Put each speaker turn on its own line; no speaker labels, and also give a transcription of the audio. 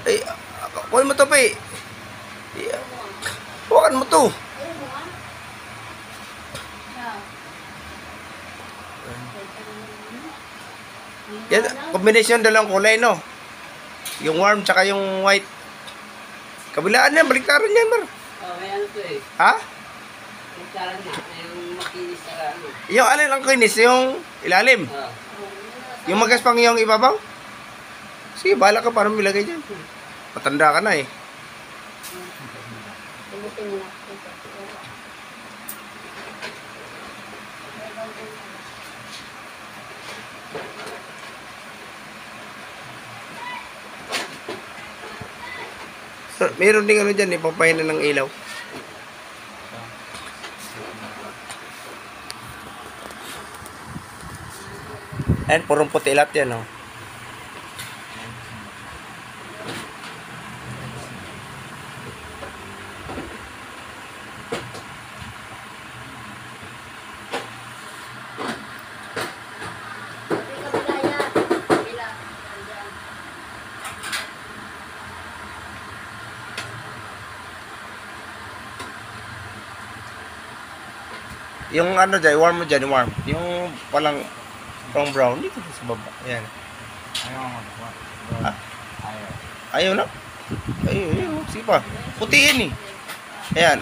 Ay, kunin mo to, pe. Huwakan mo to. Yan, kombinasyon dalawang kulay, no? Yung warm tsaka yung white. Kabilaan yan, baliktaran yan, Mar.
Oh, may ano to eh.
Ha?
Baliktaran na. Yung makinis sa ano.
Yung alin ang kinis, yung ilalim.
Oh.
Yung magaspang yung ibabaw. Sige, bahala ka para milagay dyan. Matanda ka na eh. So, meron ding ano dyan, ipapahinan ng ilaw. Ayan, purong puti lahat yan, oh. Yung ano dyan, warm mo dyan, warm. Yung palang brown dito sa baba. Ayan. Ah? Ayaw na? Ayaw. Sige pa. Putiin eh. Ayan.